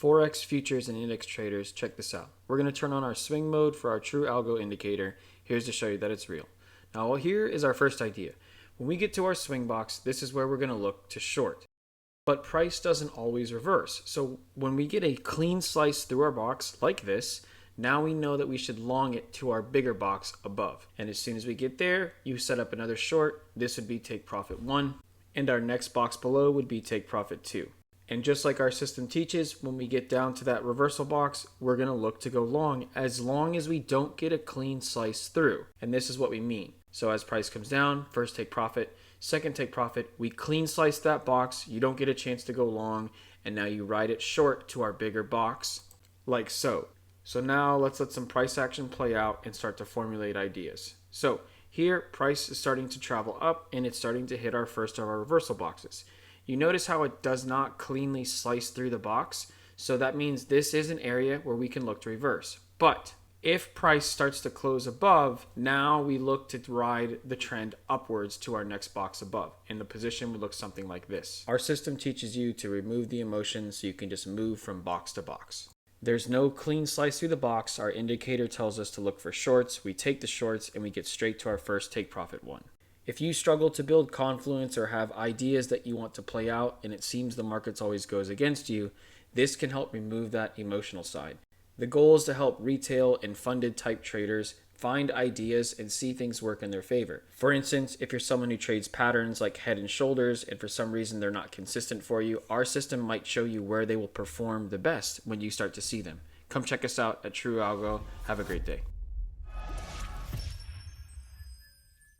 Forex futures and index traders, check this out. We're going to turn on our swing mode for our True Algo indicator. Here's to show you that it's real. Now here is our first idea. When we get to our swing box, this is where we're going to look to short. But price doesn't always reverse. So when we get a clean slice through our box like this, now we know that we should long it to our bigger box above. And as soon as we get there, you set up another short. This would be take profit 1. And our next box below would be take profit 2. And just like our system teaches, when we get down to that reversal box, we're going to look to go long as we don't get a clean slice through. And this is what we mean. So as price comes down, first take profit, second take profit, we clean slice that box, you don't get a chance to go long, and now you ride it short to our bigger box, like so. So now let's let some price action play out and start to formulate ideas. So here, price is starting to travel up and it's starting to hit our first of our reversal boxes. You notice how it does not cleanly slice through the box, so that means this is an area where we can look to reverse. But if price starts to close above, now we look to ride the trend upwards to our next box above. And the position would look something like this. Our system teaches you to remove the emotion so you can just move from box to box. There's no clean slice through the box. Our indicator tells us to look for shorts. We take the shorts and we get straight to our first take profit 1. If you struggle to build confluence or have ideas that you want to play out and it seems the markets always goes against you, this can help remove that emotional side. The goal is to help retail and funded type traders find ideas and see things work in their favor. For instance, if you're someone who trades patterns like head and shoulders and for some reason they're not consistent for you, our system might show you where they will perform the best when you start to see them. Come check us out at True Algo. Have a great day.